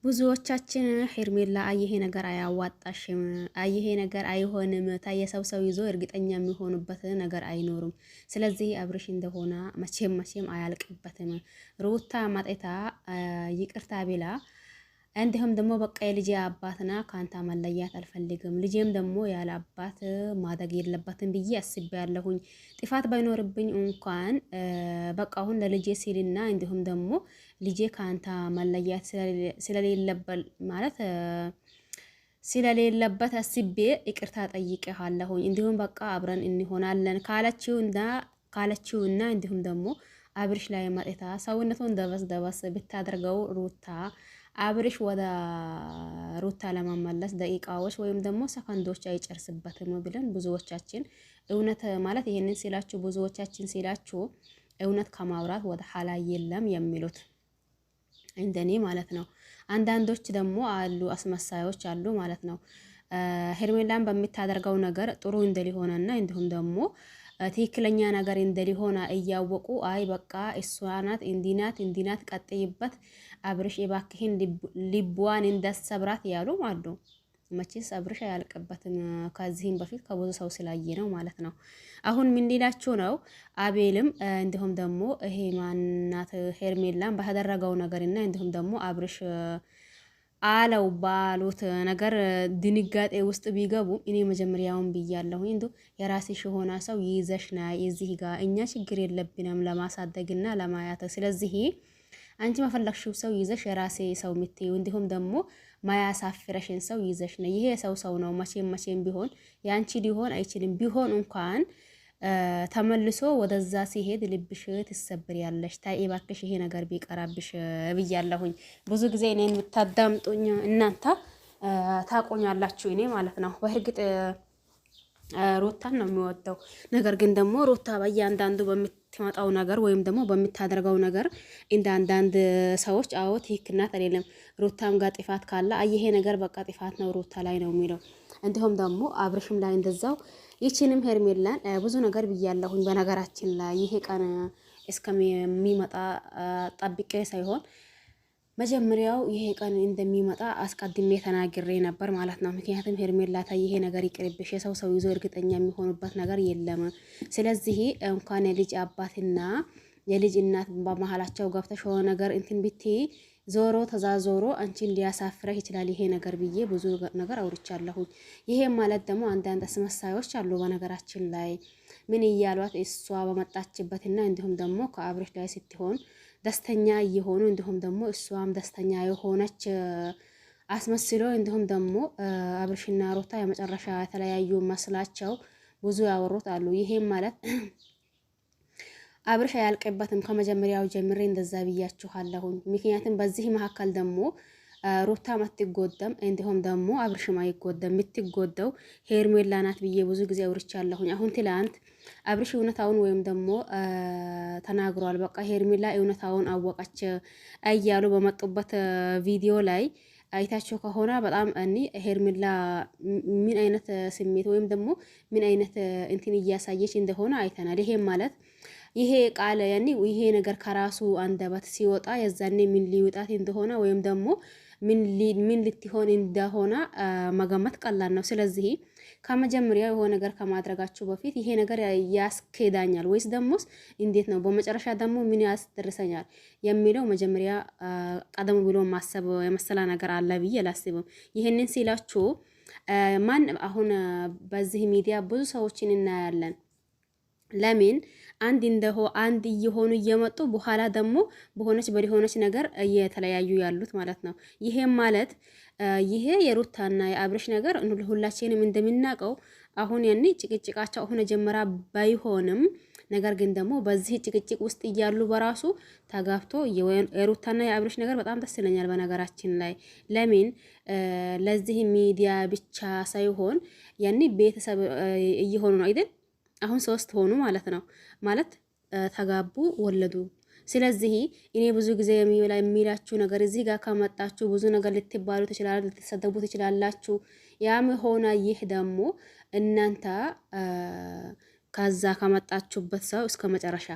ብዙዎቻችን ሄርሜላ አየሄ ነገር አያዋጣሽም፣ አየሄ ነገር አይሆንም፣ ታየሰው ይዞ እርግጠኛ የሚሆኑበት ነገር አይኖርም። ስለዚህ አብርሽ እንደሆነ መቼም አያልቅበትም። ሩታ ማጤታ ይቅርታ ቢላ እንዲሁም ደግሞ በቃ የልጄ አባትና ካንታ መለያት አልፈልግም፣ ልጄም ደግሞ ያለ አባት ማደግ የለበትም ብዬ አስቤያለሁኝ። ጥፋት ባይኖርብኝ እንኳን በቃ አሁን ለልጄ ሲልና እንዲሁም ደግሞ ልጄ ካንታ መለያት ስለሌለበት ማለት ስለሌለበት አስቤ ይቅርታ ጠይቄሃለሁኝ። እንዲሁም በቃ አብረን እንሆናለን ካለችውና እንዲሁም ደግሞ አብርሽ ላይ ማጤታ ሰውነቱን ደበስ ብታደርገው ሩታ አብርሽ ወደ ሩታ ለማመለስ ደቂቃዎች ወይም ደግሞ ሰከንዶች አይጨርስበትም ብለን ብዙዎቻችን እውነት ማለት ይሄንን ሲላችሁ ብዙዎቻችን ሲላችሁ እውነት ከማውራት ወደ ኋላ የለም የሚሉት እንደኔ ማለት ነው። አንዳንዶች ደግሞ አሉ አስመሳዮች አሉ ማለት ነው። ሄርሜላን በሚታደርገው ነገር ጥሩ እንደሊሆነና እንዲሁም ደግሞ ትክክለኛ ነገር እንደሊሆነ እያወቁ አይ በቃ እሷ ናት እንዲናት ቀጥይበት አብርሽ እባክህን ልቧን እንደሰብራት ያሉ አሉ። መቼስ አብርሽ አያልቅበትም። ከዚህም በፊት ከብዙ ሰው ስላየ ነው ማለት ነው። አሁን ምን ሊላችሁ ነው? አቤልም እንዲሁም ደግሞ ይሄ ማናት ሄርሜላን ባደረገው ነገርና እንዲሁም ደግሞ አብርሽ አለው ባሉት ነገር ድንጋጤ ውስጥ ቢገቡ እኔ መጀመሪያውን ብያለሁ። እንዱ የራስሽ የሆነ ሰው ይዘሽ ና እዚህ ጋር እኛ ችግር የለብንም ለማሳደግና ለማያተ። ስለዚህ አንቺ መፈለግሽው ሰው ይዘሽ የራሴ ሰው ምትዩ እንዲሁም ደግሞ ማያሳፍረሽን ሰው ይዘሽ ነ። ይሄ ሰው ነው። መቼም ቢሆን ያንቺ ሊሆን አይችልም። ቢሆን እንኳን ተመልሶ ወደዛ ሲሄድ ልብሽ ትሰብር ያለሽ። ታይ እባክሽ ይሄ ነገር ቢቀራብሽ ብያለሁኝ። ብዙ ጊዜ እኔን የምታዳምጡኝ እናንተ ታቆኛላችሁ። እኔ ማለት ነው በእርግጥ ሩታን ነው የሚወደው። ነገር ግን ደግሞ ሩታ በእያንዳንዱ በምትመጣው ነገር ወይም ደግሞ በምታደርገው ነገር እንደ አንዳንድ ሰዎች አዎ ትክክል ናት አይደለም። ሩታም ጋር ጥፋት ካለ ይሄ ነገር በቃ ጥፋት ነው ሩታ ላይ ነው የሚለው። እንዲሁም ደግሞ አብርሽም ላይ እንደዛው። ይቺንም ሄርሜላን ብዙ ነገር ብያለሁኝ። በነገራችን ላይ ይሄ ቀን እስከሚመጣ ጠብቄ ሳይሆን መጀመሪያው ይሄ ቀን እንደሚመጣ አስቀድሜ ተናግሬ ነበር ማለት ነው። ምክንያቱም ሄርሜላ ታይ ይሄ ነገር ይቅርብሽ፣ የሰው ይዞ እርግጠኛ የሚሆኑበት ነገር የለም። ስለዚህ እንኳን የልጅ አባትና የልጅ እናት በመሀላቸው ገብተሽ ሆነ ነገር እንትን ብትይ ዞሮ ተዛዞሮ አንቺን ሊያሳፍረህ ይችላል ይሄ ነገር ብዬ ብዙ ነገር አውርቻለሁኝ። ይሄ ማለት ደግሞ አንዳንድ አስመሳዮች አሉ በነገራችን ላይ ምን እያሏት እሷ በመጣችበትና እንዲሁም ደግሞ ከአብርሽ ላይ ስትሆን ደስተኛ እየሆኑ እንዲሁም ደግሞ እሷም ደስተኛ የሆነች አስመስሎ እንዲሁም ደግሞ አብርሽና ሩታ የመጨረሻ የተለያዩ መስላቸው ብዙ ያወሩት አሉ። ይሄም ማለት አብርሽ አያልቅበትም። ከመጀመሪያው ጀምሬ እንደዛ ብያችኋለሁኝ። ምክንያቱም በዚህ መካከል ደግሞ ሩታም አትጎዳም እንዲሁም ደግሞ አብርሽም አይጎዳም። የምትጎዳው ሄርሜላ ናት ብዬ ብዙ ጊዜ አውርቻለሁኝ። አሁን ትላንት አብርሽ እውነታውን ወይም ደግሞ ተናግሯል። በቃ ሄርሜላ እውነታውን አወቀች እያሉ በመጡበት ቪዲዮ ላይ አይታቸው ከሆነ በጣም እኔ ሄርሜላ ምን አይነት ስሜት ወይም ደግሞ ምን አይነት እንትን እያሳየች እንደሆነ አይተናል። ይሄም ማለት ይሄ ቃል ያኔ ይሄ ነገር ከራሱ አንደበት ሲወጣ የዛኔ ምን ሊውጣት እንደሆነ ወይም ደግሞ ምን ልትሆን እንደሆነ መገመት ቀላል ነው። ስለዚህ ከመጀመሪያው የሆነ ነገር ከማድረጋችሁ በፊት ይሄ ነገር ያስኬዳኛል ወይስ ደሞስ እንዴት ነው በመጨረሻ ደግሞ ምን ያስደርሰኛል የሚለው መጀመሪያ ቀደም ብሎ ማሰብ የመሰለ ነገር አለ ብዬ አላስብም። ይሄንን ሲላችሁ ማን አሁን በዚህ ሚዲያ ብዙ ሰዎችን እናያለን። ለምን አንድ እየሆኑ እየመጡ በኋላ ደግሞ በሆነች ነገር እየተለያዩ ያሉት ማለት ነው። ይሄም ማለት ይሄ የሩታና የአብርሽ ነገር ሁላችንም እንደምናውቀው አሁን ያኔ ጭቅጭቃቸው አሁን ጀመራ ባይሆንም ነገር ግን ደግሞ በዚህ ጭቅጭቅ ውስጥ እያሉ በራሱ ተጋብቶ የሩታና የአብርሽ ነገር በጣም ደስ ይለኛል። በነገራችን ላይ ለምን ለዚህ ሚዲያ ብቻ ሳይሆን ያኔ ቤተሰብ እየሆኑ ነው አይደል? አሁን 3 ሆኑ ማለት ነው። ማለት ተጋቡ፣ ወለዱ። ስለዚህ እኔ ብዙ ጊዜ የሚላችሁ ነገር እዚህ ጋር ከመጣችሁ ብዙ ነገር ልትባሉ ትችላላችሁ፣ ልትሰደቡ ትችላላችሁ። ያም ሆነ ይህ ደግሞ እናንተ ከዛ ከመጣችሁበት ሰው እስከ መጨረሻ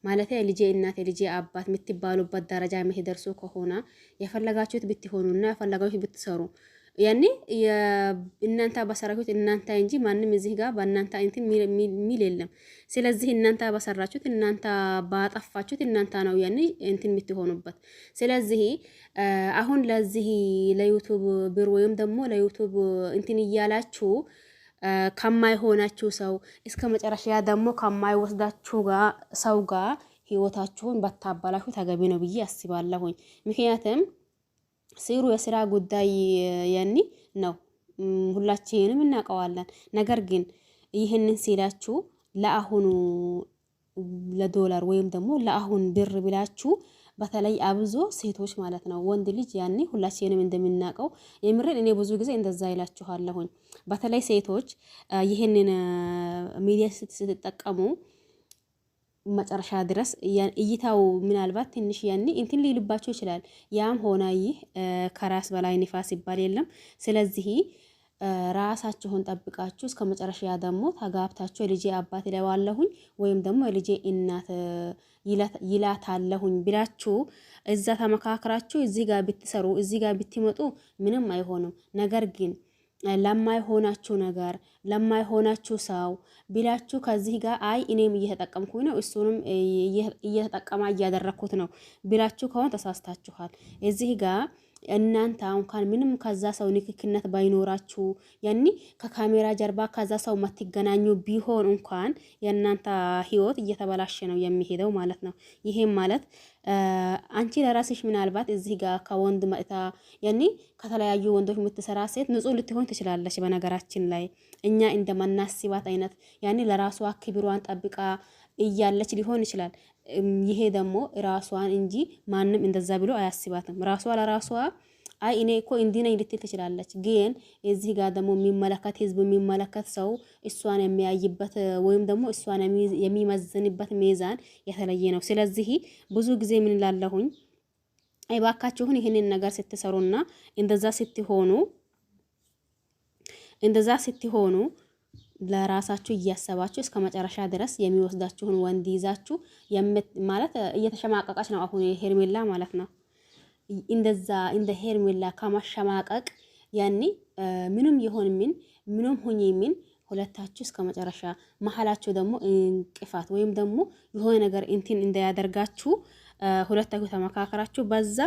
ማለት ልጄ እናት ልጄ አባት የምትባሉበት ደረጃ የምትደርሱ ከሆነ የፈለጋችሁት ብትሆኑና የፈለጋችሁት ብትሰሩ ያኔ እናንተ በሰራችሁት እናንተ እንጂ ማንም እዚህ ጋር በእናንተ እንትን ሚል የለም። ስለዚህ እናንተ በሰራችሁት እናንተ ባጠፋችሁት እናንተ ነው ያኔ እንትን የምትሆኑበት። ስለዚህ አሁን ለዚህ ለዩቱብ ብር ወይም ደግሞ ለዩቱብ እንትን እያላችሁ ከማይሆናችሁ ሰው እስከ መጨረሻ ደግሞ ከማይወስዳችሁ ጋር ሰው ጋር ህይወታችሁን በታባላችሁ ተገቢ ነው ብዬ አስባለሁኝ። ምክንያቱም ሲሩ የስራ ጉዳይ ያኒ ነው፣ ሁላችንም እናውቀዋለን። ነገር ግን ይህንን ሲላችሁ ለአሁኑ ለዶላር ወይም ደግሞ ለአሁን ብር ብላችሁ በተለይ አብዞ ሴቶች ማለት ነው። ወንድ ልጅ ያኔ ሁላችንም እንደምናውቀው የምርን እኔ ብዙ ጊዜ እንደዛ ይላችኋለሁኝ። በተለይ ሴቶች ይህንን ሚዲያ ስትጠቀሙ መጨረሻ ድረስ እይታው ምናልባት ትንሽ ያኔ እንትን ሊልባቸው ይችላል። ያም ሆነ ይህ ከራስ በላይ ንፋስ ይባል የለም። ስለዚህ ራሳችሁን ጠብቃችሁ እስከ መጨረሻ ደግሞ ተጋብታችሁ የልጄ አባት ይለዋለሁኝ ወይም ደግሞ የልጄ እናት ይላታለሁኝ ብላችሁ እዛ ተመካክራችሁ እዚህ ጋር ብትሰሩ እዚህ ጋር ብትመጡ ምንም አይሆንም። ነገር ግን ለማይሆናችሁ ነገር ለማይሆናችሁ ሰው ቢላችሁ ከዚህ ጋር አይ እኔም እየተጠቀምኩኝ ነው እሱንም እየተጠቀማ እያደረኩት ነው ቢላችሁ ከሆነ ተሳስታችኋል። እዚህ ጋር እናንተ እንኳን ምንም ከዛ ሰው ንክክነት ባይኖራችሁ ያኒ ከካሜራ ጀርባ ከዛ ሰው ማትገናኙ ቢሆን እንኳን የእናንተ ህይወት እየተበላሸ ነው የሚሄደው ማለት ነው። ይሄም ማለት አንቺ ለራስሽ ምናልባት እዚህ ጋር ከወንድ መጥታ ያኒ ከተለያዩ ወንዶች የምትሰራ ሴት ንጹህ ልትሆን ትችላለች። በነገራችን ላይ እኛ እንደማናስባት አይነት ያኒ ለራሷ ክብሯን ጠብቃ እያለች ሊሆን ይችላል። ይሄ ደግሞ ራሷን እንጂ ማንም እንደዛ ብሎ አያስባትም። ራሷ ለራሷ አይ እኔ እኮ እንዲህ ነኝ ልትል ትችላለች። ግን እዚህ ጋር ደግሞ የሚመለከት ህዝብ የሚመለከት ሰው እሷን የሚያይበት ወይም ደግሞ እሷን የሚመዝንበት ሚዛን የተለየ ነው። ስለዚህ ብዙ ጊዜ ምን ላለሁኝ እባካችሁን ይህንን ነገር ስትሰሩና እንደዛ ስትሆኑ ለራሳችሁ እያሰባችሁ እስከ መጨረሻ ድረስ የሚወስዳችሁን ወንድ ይዛችሁ ማለት እየተሸማቀቀች ነው አሁን ሄርሜላ ማለት ነው። እንደዛ እንደ ሄርሜላ ከማሸማቀቅ ያኔ ምንም ይሆን ምንም ሆኜ ሁለታችሁ እስከ መጨረሻ መሀላችሁ ደግሞ እንቅፋት ወይም ደግሞ የሆነ ነገር እንትን እንዳያደርጋችሁ ሁለታችሁ ተመካከራችሁ በዛ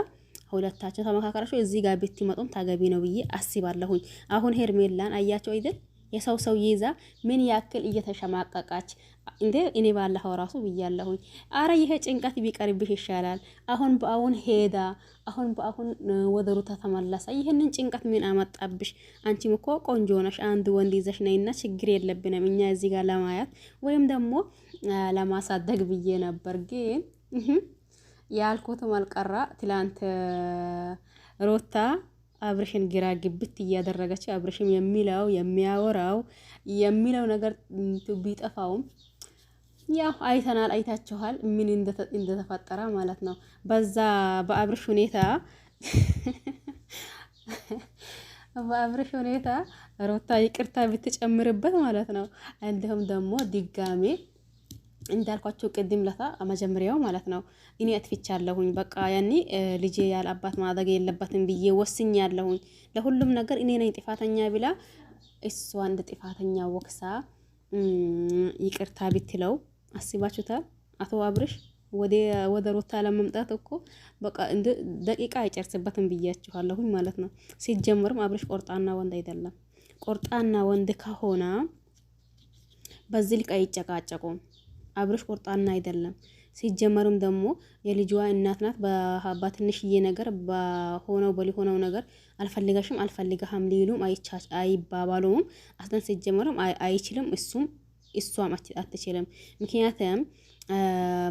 ሁለታችሁ ተመካከራችሁ እዚህ ጋር ብትመጡም ታገቢ ነው ብዬ አስባለሁኝ። አሁን ሄርሜላን አያቸው አይደል የሰው ይዛ ምን ያክል እየተሸማቀቃች እንዴ! እኔ ባለፈው ራሱ ብያለሁኝ። አረ ይሄ ጭንቀት ቢቀርብሽ ይሻላል። አሁን በአሁን ሄዳ አሁን ወደ ሩታ ተመለሰ። ይሄንን ጭንቀት ምን አመጣብሽ? አንቺም እኮ ቆንጆ ነሽ። አንድ ወንድ ይዘሽ ነይና ችግር የለብንም እኛ እዚህ ጋር ለማያት ወይም ደግሞ ለማሳደግ ብዬ ነበር። ግን ያልኩት መልቀራ ትላንት ሩታ አብርሽን ግራ ግብት እያደረገችው አብርሽም የሚለው ነገር ቢጠፋውም ያው አይተናል፣ አይታችኋል ምን እንደተፈጠረ ማለት ነው። በዛ በአብርሽ ሁኔታ ሩታ ይቅርታ ብትጨምርበት ማለት ነው። እንዲሁም ደግሞ ድጋሜ እንዳልኳቸው ቅድም ለታ መጀመሪያው ማለት ነው እኔ አጥፍቻለሁኝ። በቃ ያኔ ልጄ ያለ አባት ማደግ የለበትም ብዬ ወስኛለሁኝ። ለሁሉም ነገር እኔ ነኝ ጥፋተኛ ብላ እሷ እንደ ጥፋተኛ ወክሳ ይቅርታ ብትለው አስባችሁታል? አቶ አብርሽ ወደ ሩታ ለመምጣት እኮ በቃ እንደ ደቂቃ አይጨርስበትም ብያችኋለሁኝ ማለት ነው። ሲጀምርም አብርሽ ቆርጣና ወንድ አይደለም። ቆርጣና ወንድ ከሆነ በዚህ ልክ አይጨቃጨቁም። አብርሽ ቆርጣና አይደለም። ሲጀመርም ደግሞ የልጇ እናት ናት። በትንሽዬ ነገር በሊሆነው ነገር አልፈልገሽም አልፈልገህም ሊሉም አይባባሉም። አስደን ሲጀመርም አይችልም እሷም አትችልም። ምክንያቱም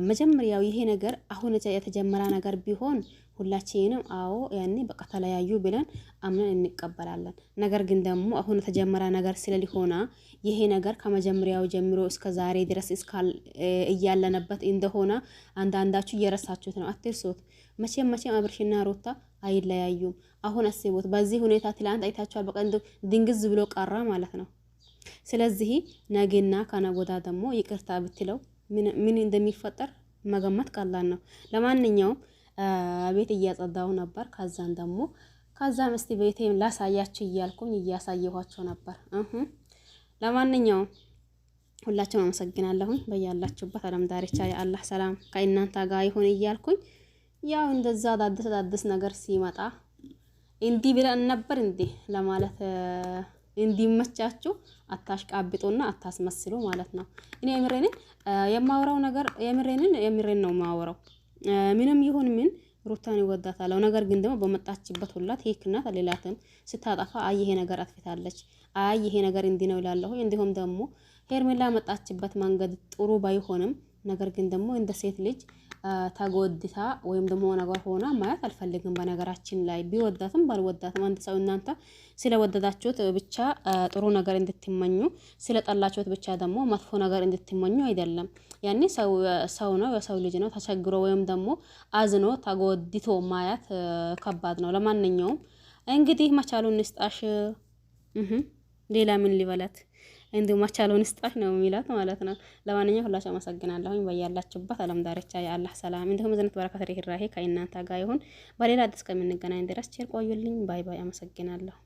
መጀመሪያው ይሄ ነገር አሁን የተጀመረ ነገር ቢሆን ሁላችንም አዎ ያኔ በቃ ተለያዩ ብለን አምነን እንቀበላለን። ነገር ግን ደግሞ አሁን የተጀመረ ነገር ስለሊሆና ይሄ ነገር ከመጀመሪያው ጀምሮ እስከ ዛሬ ድረስ እያለነበት እንደሆነ አንዳንዳችሁ እየረሳችሁት ነው። አትርሱት። መቼም አብርሽና ሩታ አይለያዩም። አሁን አስቡት። በዚህ ሁኔታ ትላንት አይታችኋል። በቃ ድንግዝ ብሎ ቀራ ማለት ነው። ስለዚህ ነገና ከነገ ወዲያ ደግሞ ይቅርታ ብትለው ምን እንደሚፈጠር መገመት ቀላል ነው። ለማንኛውም ቤት እያጸዳሁ ነበር። ከዛም እስቲ ቤቴን ላሳያችሁ እያልኩኝ እያሳየኋቸው ነበር። ለማንኛውም ሁላችሁም አመሰግናለሁኝ። በያላችሁበት ዓለም ዳርቻ የአላህ ሰላም ከእናንተ ጋር ይሁን እያልኩኝ ያው እንደዛ አዳዲስ ነገር ሲመጣ እንዲህ ብለን ነበር እንዴ ለማለት እንዲመቻችሁ አታሽቃብጡና አታስመስሉ ማለት ነው። እኔ የማወራው ነገር የምሬን ነው የማወራው። ምንም ይሁን ምን ሩታን ይወዳታለሁ። ነገር ግን ደግሞ በመጣችበት ሁላ ትክክል ናት አልላትም። ስታጠፋ ይሄ ነገር አጥፍታለች፣ ይሄ ነገር እንዲህ ነው እላለሁ። እንዲሁም ደግሞ ሄርሜላ መጣችበት መንገድ ጥሩ ባይሆንም ነገር ግን ደግሞ እንደ ሴት ልጅ ተጎድታ ወይም ደግሞ ነገር ሆና ማየት አልፈልግም። በነገራችን ላይ ቢወዳትም ባልወዳትም አንድ ሰው እናንተ ስለወደዳችሁት ብቻ ጥሩ ነገር እንድትመኙ፣ ስለጠላችሁት ብቻ ደግሞ መጥፎ ነገር እንድትመኙ አይደለም። ያኔ ሰው ነው፣ የሰው ልጅ ነው። ተቸግሮ ወይም ደግሞ አዝኖ ተጎድቶ ማየት ከባድ ነው። ለማንኛውም እንግዲህ መቻሉን ንስጣሽ። ሌላ ምን ሊበላት እንዲሁ መቻሉን ንስጣሽ ነው የሚላት ማለት ነው። ለማንኛውም ሁላችሁ አመሰግናለሁኝ። በያላችሁበት ዓለም ዳርቻ የአላህ ሰላም እንዲሁም እዝነት በረከት ርህራሄ ከእናንተ ጋር ይሁን። በሌላ አዲስ ከምንገናኝ ድረስ ቸር ቆዩልኝ። ባይ ባይ። አመሰግናለሁ።